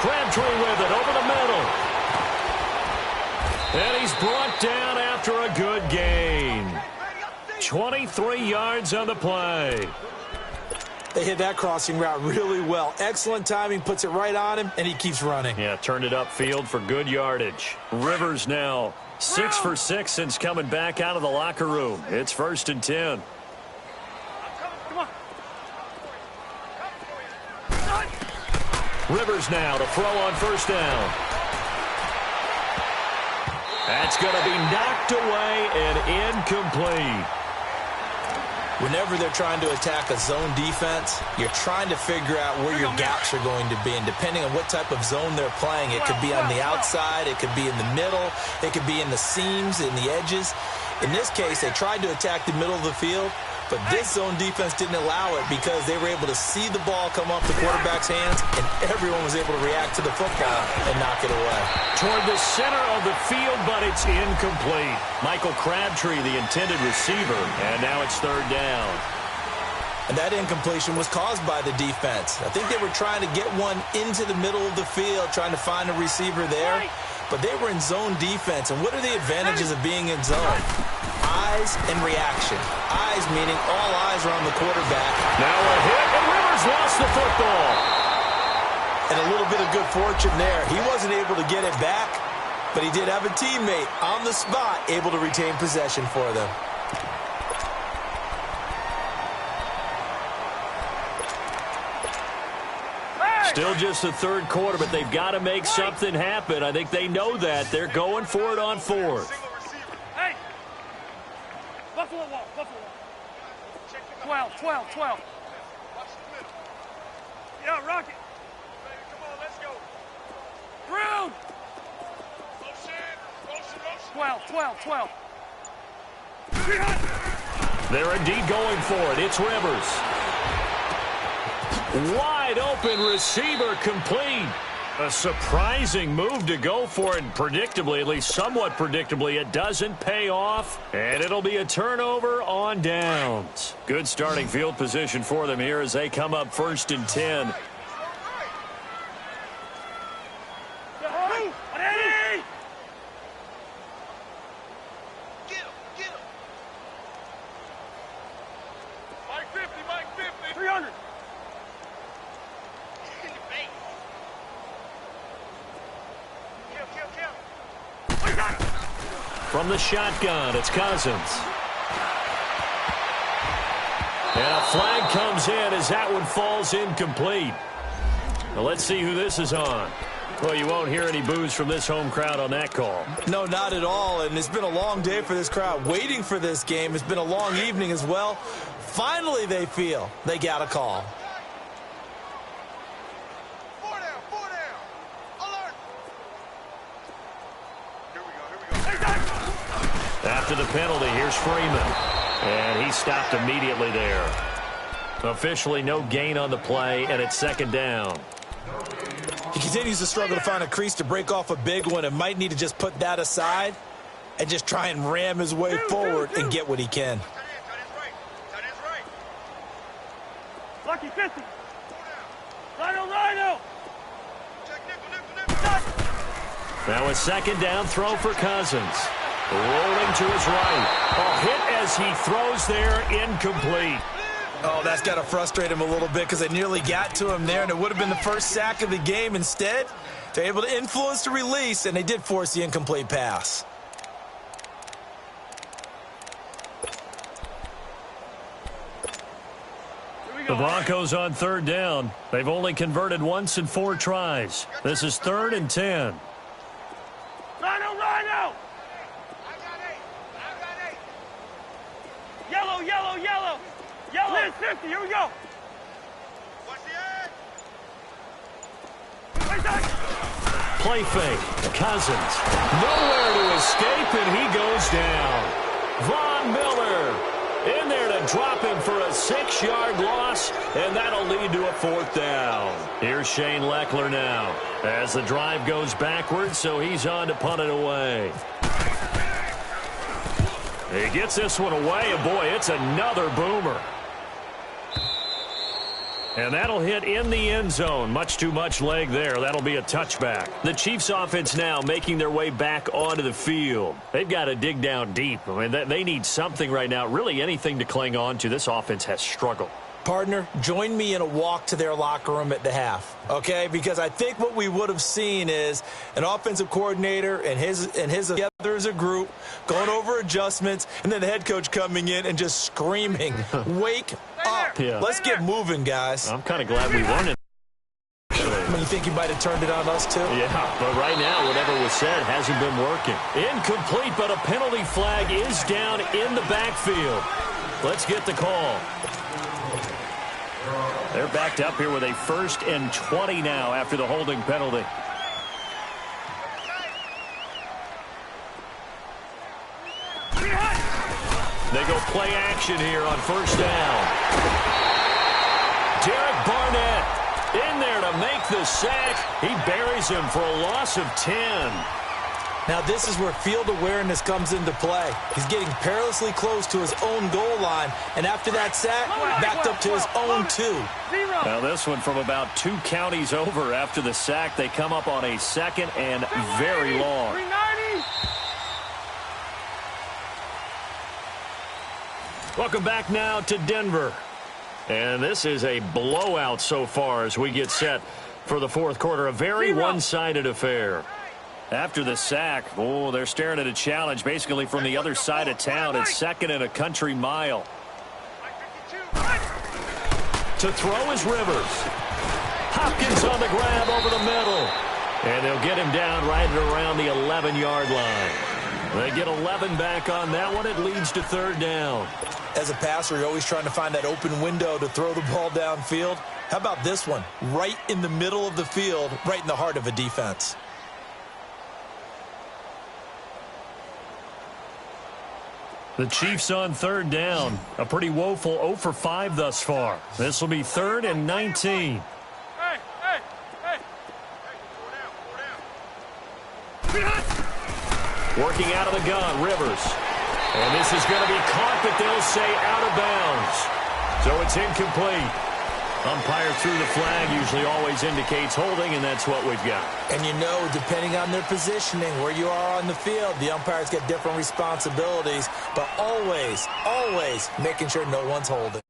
Crabtree with it over the middle. And he's brought down after a good gain. 23 yards on the play. They hit that crossing route really well. Excellent timing, puts it right on him, and he keeps running. Yeah, turned it upfield for good yardage. Rivers now 6 for 6 since coming back out of the locker room. It's 1st and 10. Come on. Rivers now to throw on 1st down. That's going to be knocked away and incomplete. Whenever they're trying to attack a zone defense, you're trying to figure out where your gaps are going to be. And depending on what type of zone they're playing, it could be on the outside, it could be in the middle, it could be in the seams, in the edges. In this case, they tried to attack the middle of the field, but this zone defense didn't allow it because they were able to see the ball come off the quarterback's hands, and everyone was able to react to the football and knock it away. Toward the center of the field, but it's incomplete. Michael Crabtree, the intended receiver, and now it's 3rd down. And that incompletion was caused by the defense. I think they were trying to get one into the middle of the field, trying to find a receiver there, but they were in zone defense. And what are the advantages of being in zone? Eyes and reaction. Eyes meaning all eyes are on the quarterback. Now a hit, and Rivers lost the football. And a little bit of good fortune there. He wasn't able to get it back, but he did have a teammate on the spot able to retain possession for them. Still just the 3rd quarter, but they've got to make something happen. I think they know that. They're going for it on 4th. Hey! Buffalo wall, Buffalo wall. 12. Yeah, Rocket. Come on, let's go. Ground! 12. They're indeed going for it. It's Rivers. Wide open receiver complete. A surprising move to go for it. Predictably, at least somewhat predictably, it doesn't pay off. And it'll be a turnover on downs. Good starting field position for them here as they come up 1st and 10. Ready! Get him. Mike 50. 300. From the shotgun, it's Cousins. And a flag comes in as that one falls incomplete. Now let's see who this is on. Well, you won't hear any boos from this home crowd on that call. No, not at all. And it's been a long day for this crowd waiting for this game. It's been a long evening as well. Finally, they feel they got a call. After the penalty, here's Freeman. And he stopped immediately there. Officially no gain on the play, and it's 2nd down. He continues to struggle to find a crease to break off a big one and might need to just put that aside and just try and ram his way forward and get what he can. Rocky 50. Rhino. Now a second down throw for Cousins. Rolling to his right. A hit as he throws there, incomplete. Oh, that's got to frustrate him a little bit because they nearly got to him there, and it would have been the first sack of the game. Instead, they're able to influence the release, and they did force the incomplete pass. The Broncos on third down. They've only converted once in 4 tries. This is 3rd and 10. Rhino. Yellow. Liz 50, here we go. Play fake. Cousins. Nowhere to escape, and he goes down. Von Miller in there to drop him for a 6-yard loss, and that'll lead to a 4th down. Here's Shane Leckler now as the drive goes backwards, so he's on to punt it away. He gets this one away, and boy, it's another boomer. And that'll hit in the end zone. Much too much leg there. That'll be a touchback. The Chiefs offense now making their way back onto the field. They've got to dig down deep. I mean, they need something right now, really anything to cling on to. This offense has struggled. Partner, join me in a walk to their locker room at the half, okay? Because I think what we would have seen is an offensive coordinator and his together as a group going over adjustments, and then the head coach coming in and just screaming, "Wake up! Yeah. Let's get moving, guys." I'm kind of glad we weren't in. I mean, you think you might have turned it on us too? Yeah, but right now, whatever was said hasn't been working. Incomplete, but a penalty flag is down in the backfield. Let's get the call. They're backed up here with a 1st and 20 now after the holding penalty. They go play action here on 1st down. Derek Barnett in there to make the sack. He buries him for a loss of 10. Now, this is where field awareness comes into play. He's getting perilously close to his own goal line, and after that sack, backed up to his own 2. Now, this one from about 2 counties over after the sack. They come up on a 2nd and very long. Welcome back now to Denver. And this is a blowout so far as we get set for the 4th quarter. A very one-sided affair. After the sack, they're staring at a challenge basically from the other side of town. It's 2nd and a country mile. To throw is Rivers. Hopkins on the grab over the middle. And they'll get him down right at around the 11-yard line. They get 11 back on that one. It leads to 3rd down. As a passer, you're always trying to find that open window to throw the ball downfield. How about this one? Right in the middle of the field, right in the heart of a defense. The Chiefs on 3rd down. A pretty woeful 0 for 5 thus far. This will be 3rd and 19. Working out of the gun, Rivers. And this is going to be caught, but they'll say out of bounds. So it's incomplete. Umpire threw the flag, usually always indicates holding, and that's what we've got. And you know, depending on their positioning, where you are on the field, the umpires get different responsibilities, but always, always making sure no one's holding.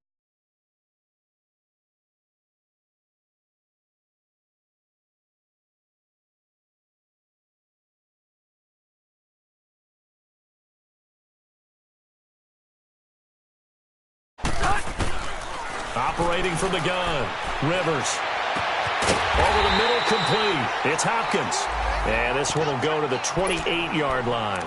Operating from the gun, Rivers. Over the middle, complete. It's Hopkins. And this one will go to the 28-yard line.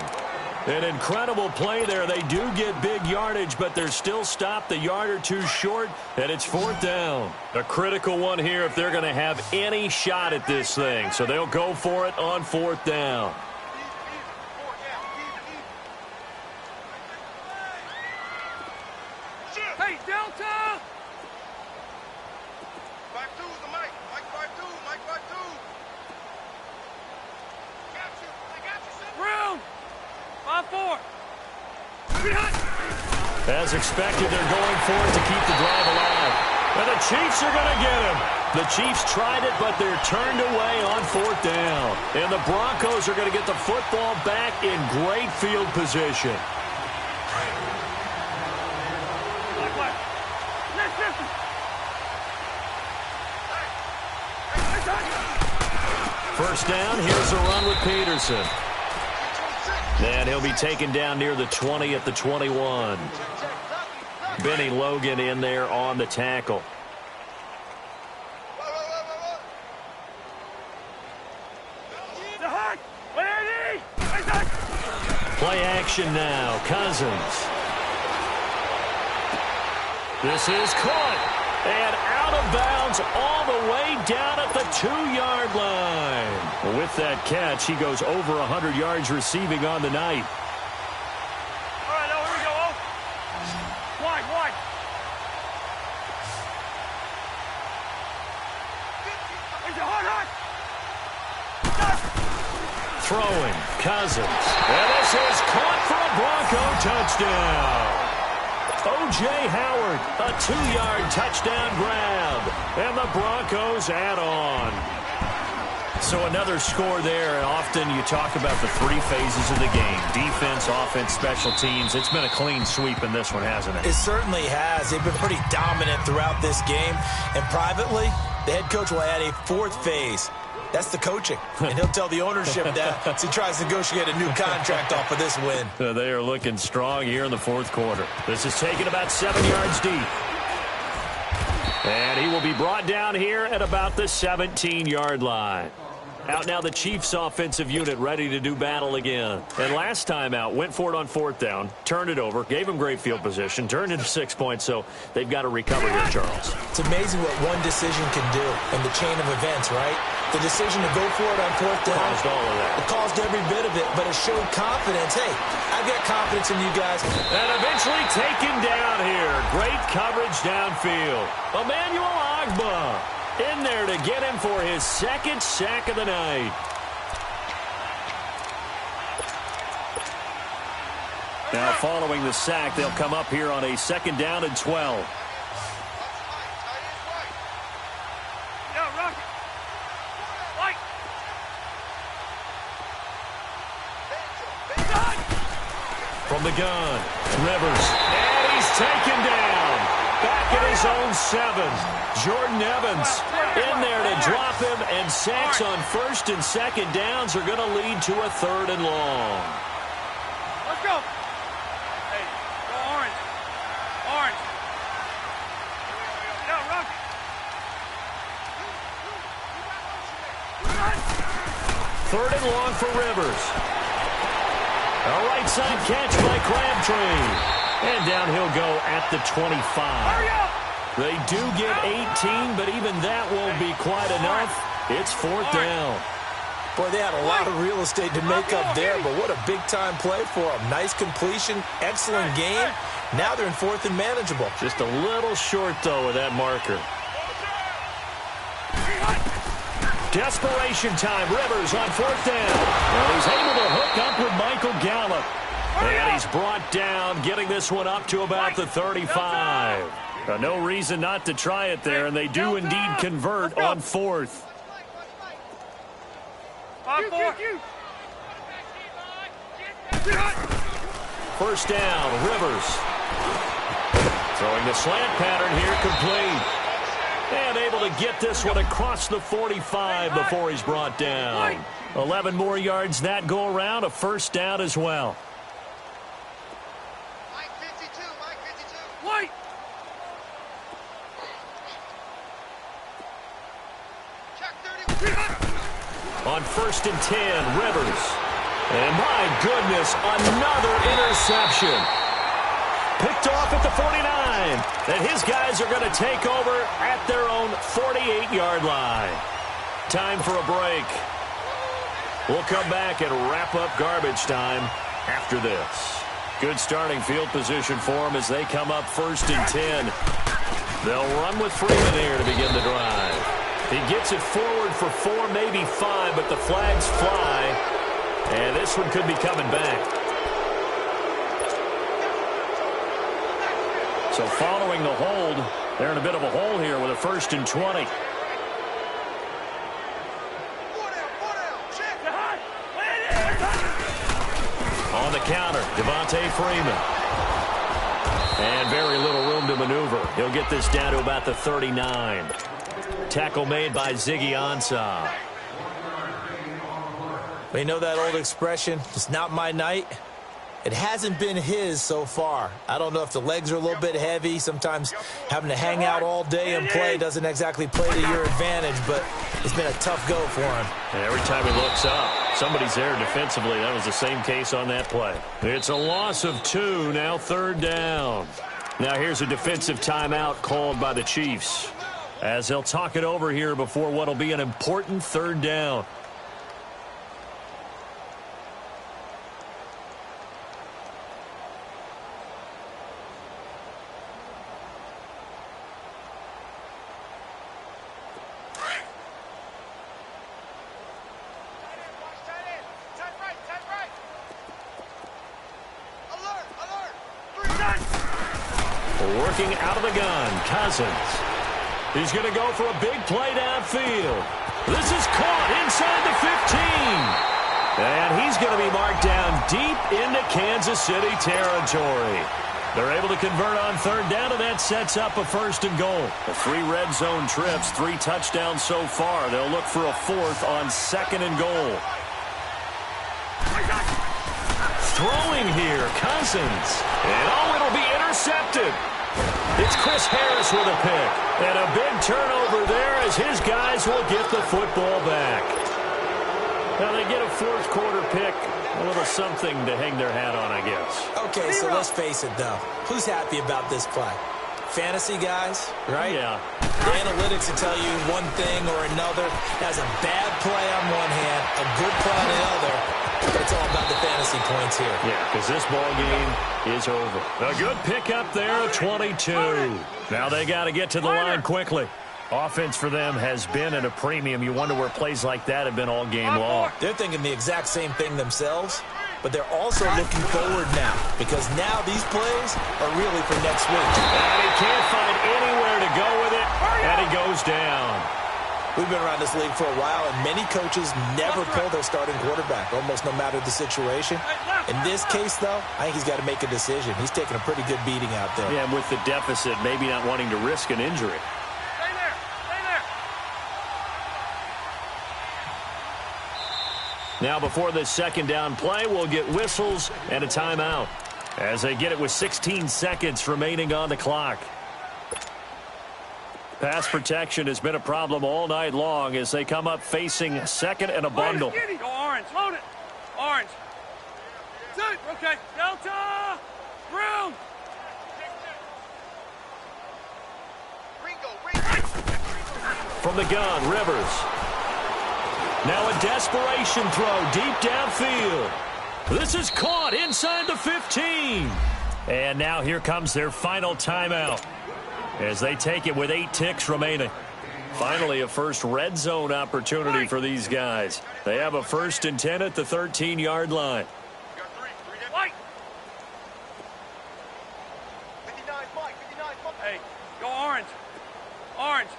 An incredible play there. They do get big yardage, but they're still stopped a yard or 2 short, and it's 4th down. A critical one here if they're going to have any shot at this thing. So they'll go for it on 4th down. Hey, Delta! Brown! 5-4. As expected, they're going for it to keep the drive alive. And the Chiefs are going to get him. The Chiefs tried it, but they're turned away on 4th down. And the Broncos are going to get the football back in great field position. First down, here's a run with Peterson. And he'll be taken down near the 20 at the 21. Benny Logan in there on the tackle. Play action now. Cousins. This is caught. And out of bounds all the way down at the 2-yard line. With that catch, he goes over 100 yards receiving on the night. All right, now here we go. Wide, wide. He's a hard. Throwing, Cousins. And this is caught for a Bronco touchdown. O.J. Howard, a 2-yard touchdown grab. And the Broncos add on. So another score there. And often you talk about the 3 phases of the game. Defense, offense, special teams. It's been a clean sweep in this one, hasn't it? It certainly has. They've been pretty dominant throughout this game. And privately, the head coach will add a 4th phase. That's the coaching. And he'll tell the ownership that as he tries to negotiate a new contract off of this win. They are looking strong here in the 4th quarter. This is taken about 7 yards deep. And he will be brought down here at about the 17-yard line. Out now the Chiefs offensive unit ready to do battle again. And last time out, went for it on 4th down, turned it over, gave him great field position, turned into 6 points, so they've got to recover here, Charles. It's amazing what one decision can do in the chain of events, right? The decision to go for it on 4th down. Caused all of that. It caused every bit of it, but it showed confidence. Hey, I've got confidence in you guys. And eventually taken down here. Great coverage downfield. Emmanuel Ogbah in there to get him for his 2nd sack of the night. Now following the sack, they'll come up here on a 2nd down and 12. From the gun, Rivers, and he's taken down. Back at his own 7. Jordan Evans in there to drop him, and sacks on 1st and 2nd downs are going to lead to a 3rd and long. Let's go. Hey, go orange. Orange. Yeah, rock. 3rd and long for Rivers. A right side catch by Crabtree. And down he'll go at the 25. They do get 18, but even that won't be quite enough. It's 4th down. Boy, they had a lot of real estate to make up there, but what a big-time play for them. Nice completion, excellent game. Now they're in 4th and manageable. Just a little short, though, with that marker. Desperation time. Rivers on 4th down. And he's able to hook up with Michael Gallup. And he's brought down, getting this one up to about the 35. No reason not to try it there, and they do indeed convert on 4th. 1st down, Rivers. Throwing the slant pattern here, complete. And able to get this one across the 45 before he's brought down. 11 more yards that go around, a 1st down as well. Mike 52, Mike 52. White. Check 30. On 1st and 10, Rivers. And my goodness, another interception. Picked off at the 49. And his guys are going to take over at their own 48-yard line. Time for a break. We'll come back and wrap up garbage time after this. Good starting field position for them as they come up 1st and 10. They'll run with Freeman here to begin the drive. He gets it forward for 4, maybe 5, but the flags fly. And this one could be coming back. So following the hold, they're in a bit of a hole here with 1st and 20. On the counter, Devontae Freeman. And very little room to maneuver. He'll get this down to about the 39. Tackle made by Ziggy Ansah. We know that old expression, it's not my night. It hasn't been his so far. I don't know if the legs are a little bit heavy. Sometimes having to hang out all day and play doesn't exactly play to your advantage, but it's been a tough go for him. And every time he looks up, somebody's there defensively. That was the same case on that play. It's a loss of 2, now 3rd down. Now here's a defensive timeout called by the Chiefs, as they'll talk it over here before what will be an important 3rd down. Working out of the gun, Cousins. He's going to go for a big play downfield. This is caught inside the 15. And he's going to be marked down deep into Kansas City territory. They're able to convert on 3rd down, and that sets up a 1st and goal. 3 red zone trips, 3 touchdowns so far. They'll look for a 4th on 2nd and goal. Throwing here, Cousins. And it'll be intercepted. It's Chris Harris with a pick. And a big turnover there as his guys will get the football back. Now they get a 4th quarter pick. A little something to hang their hat on, I guess. Okay, so let's face it, though. Who's happy about this play? Fantasy guys, right? Yeah. The analytics will tell you one thing or another. That's a bad play on one hand, a good play on the other. But it's all about the fantasy points here. Yeah, because this ball game is over. A good pickup there, 22. Now they got to get to the line quickly. Offense for them has been at a premium. You wonder where plays like that have been all game long. They're thinking the exact same thing themselves, but they're also looking forward now, because now these plays are really for next week. And he can't find anywhere to go with it, and he goes down. We've been around this league for a while, and many coaches never pull their starting quarterback, almost no matter the situation. In this case, though, I think he's got to make a decision. He's taking a pretty good beating out there. Yeah, and with the deficit, maybe not wanting to risk an injury. Stay there. Stay there. Now, before this 2nd down play, we'll get whistles and a timeout as they get it with 16 seconds remaining on the clock. Pass protection has been a problem all night long as they come up facing 2nd and a bundle. Go orange. Load it. Orange. Okay. Delta. Brown. From the gun, Rivers. Now a desperation throw deep downfield. This is caught inside the 15. And now here comes their final timeout as they take it with 8 ticks remaining. Finally, a first red zone opportunity for these guys. They have a 1st and 10 at the 13-yard line. Hey, go orange. Orange.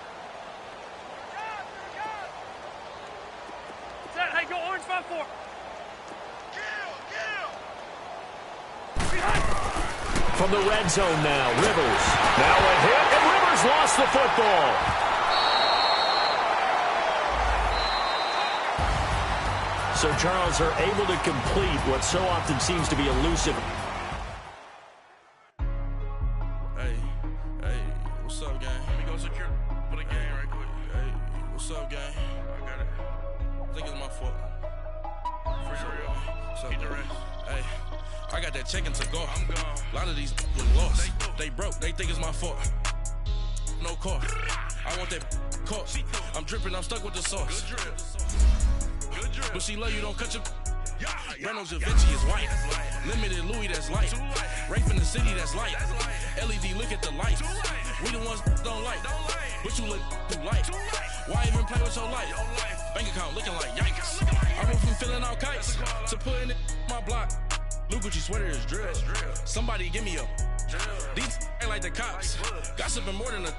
Set. Hey, go orange 5-4. From the red zone now, Rivers. Now a hit, and Rivers lost the football. So Charles are able to complete what so often seems to be elusive. Hey, what's up, gang? Let me go secure for the game right quick. Hey, what's up, gang? I got it. I think it's my fault. For real. What's up, man? Hey, I got that chicken to go. I'm gone. A lot of these was lost. They broke. They think it's my fault. No car. I want that car. I'm dripping. I'm stuck with the sauce. Good drip. But she love you. Don't cut your. Reynolds Da Vinci is white. Limited Louis, that's light. Rafe in the city, that's light. LED, look at the lights. We the ones don't like. But you look too light. Why even play with your life? Bank account looking like yikes. I went from filling out kites to putting it in my block. Blue Gucci sweater is drill. Somebody give me a. These ain't like the cops. Gossiping more than a.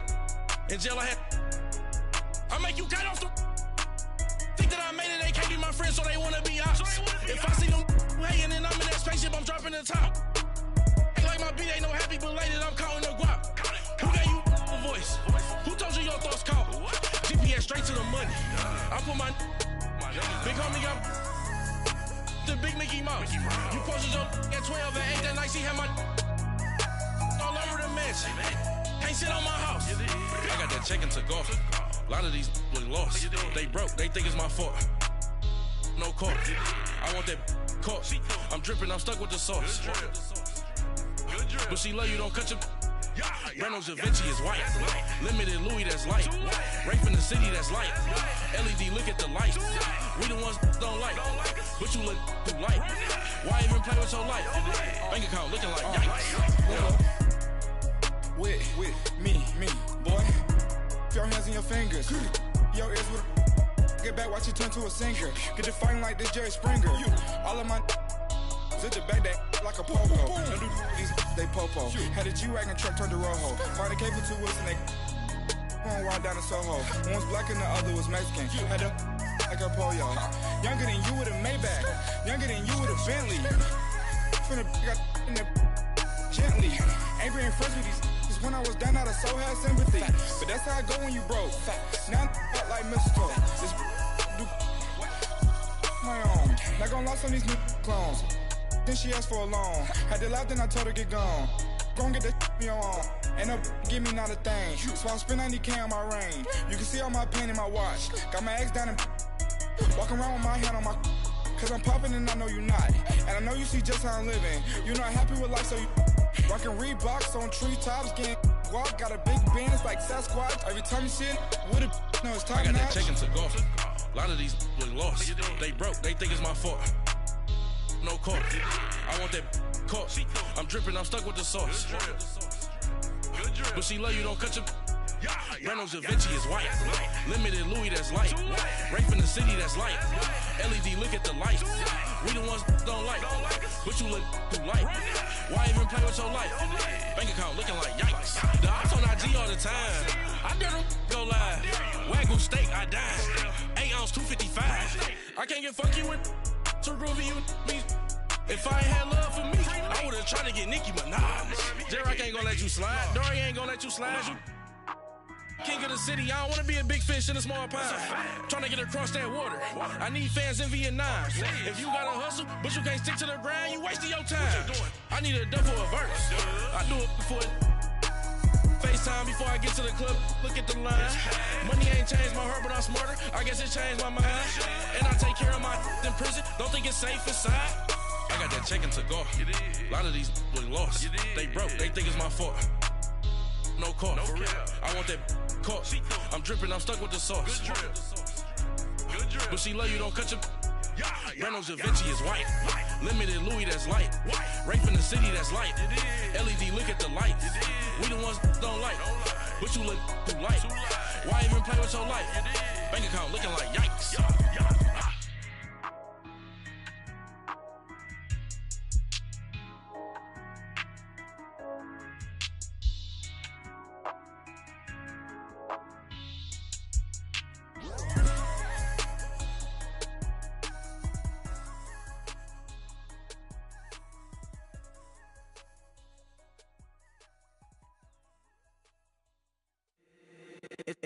In jail I make you get off the. Think that I made it, they can't be my friends, so they wanna be ops. If I see them hating and I'm in that spaceship, I'm dropping the top. Ain't like my beat ain't no happy belated, I'm calling the guap. Who gave you a voice? Who told you your thoughts count? GPS straight to the money. I put my big homie got the big Mickey Mouse. You posted your at 12 and 8 that night, she had my all over the mansion. Can't sit on my house. I got that check and took off. A lot of these look lost. They broke, they think it's my fault. No court. I want that court. I'm dripping, I'm stuck with the sauce. But she love you, don't cut your. Reynolds Da Vinci is white. Limited Louis, that's light. Rape in the city, that's light. LED, look at the light. We the ones don't like. But you look too light. Why even play with your life? Bank account looking like yikes. With me, boy. Your hands in your fingers. Your ears with a. Get back, watch you turn to a singer. Get to fighting like this Jerry Springer. All of my. Zit the back that like a popo. Don't do these they popo. Had a G-Wagon truck turned to Rojo. Find a cable to us and they going wild down in Soho. One was black and the other was Mexican. Had a like a pollo. Younger than you with a Maybach. Younger than you with a Bentley. From the got in the gently. Angry and friends with these. When I was down, I so had sympathy. But that's how I go when you broke. Now I'm like mistletoe. This do my own. Not gonna lost on these new clones. Then she asked for a loan. Had to laugh, then I told her get gone. Gon' get that me on. Ain't no give me not a thing. So I spend 90K on my range. You can see all my pain in my watch. Got my ex down and walking around with my hand on my. Cause I'm popping and I know you not. And I know you see just how I'm living. You're not happy with life, so you. Rockin' Reeboks on treetops, getting guap. Got a big band, it's like Sasquatch. Every time you see it, with it, no, it's top I got notch. that check and took off. A lot of these look lost. They broke, they think it's my fault. No court. I want that court. I'm dripping, I'm stuck with the sauce. But she love you, don't cut your. Reynolds Da Vinci is white. Limited Louis, that's light. Rape in the city, that's light. LED, look at the light. We the ones don't like. But you look too light. Why even play with your life? Bank account looking like yikes. The ops on IG all the time. I dare them go live. Wagyu steak, I died. 8 ounce, 255. I can't get fuck you with too groovy you me. If I ain't had love for me, I would've tried to get Nicki Minaj. Derek ain't gonna let you slide. Dory ain't gonna let you slide. You king of the city, I don't wanna be a big fish in a small pond. Trying to get across that water. I need fans in Vietnam. If you gotta hustle, but you can't stick to the grind, you wasting your time. I need a dub for a verse. I do it for FaceTime before I get to the club. Look at the line. Money ain't changed my heart, but I'm smarter. I guess it changed my mind. And I take care of my in prison. Don't think it's safe inside. I got that check and took off. A lot of these look lost. They broke, they think it's my fault. No court. I want that court. I'm dripping, I'm stuck with the sauce. But she love you, don't cut your. Reynolds Da Vinci is white. Limited Louis, that's light. Rape in the city, that's light. LED, look at the light. We the ones don't like. But you look too light. Why even play with your life? Bank account looking like yikes.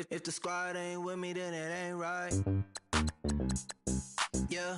If the squad ain't with me, then it ain't right. Yeah.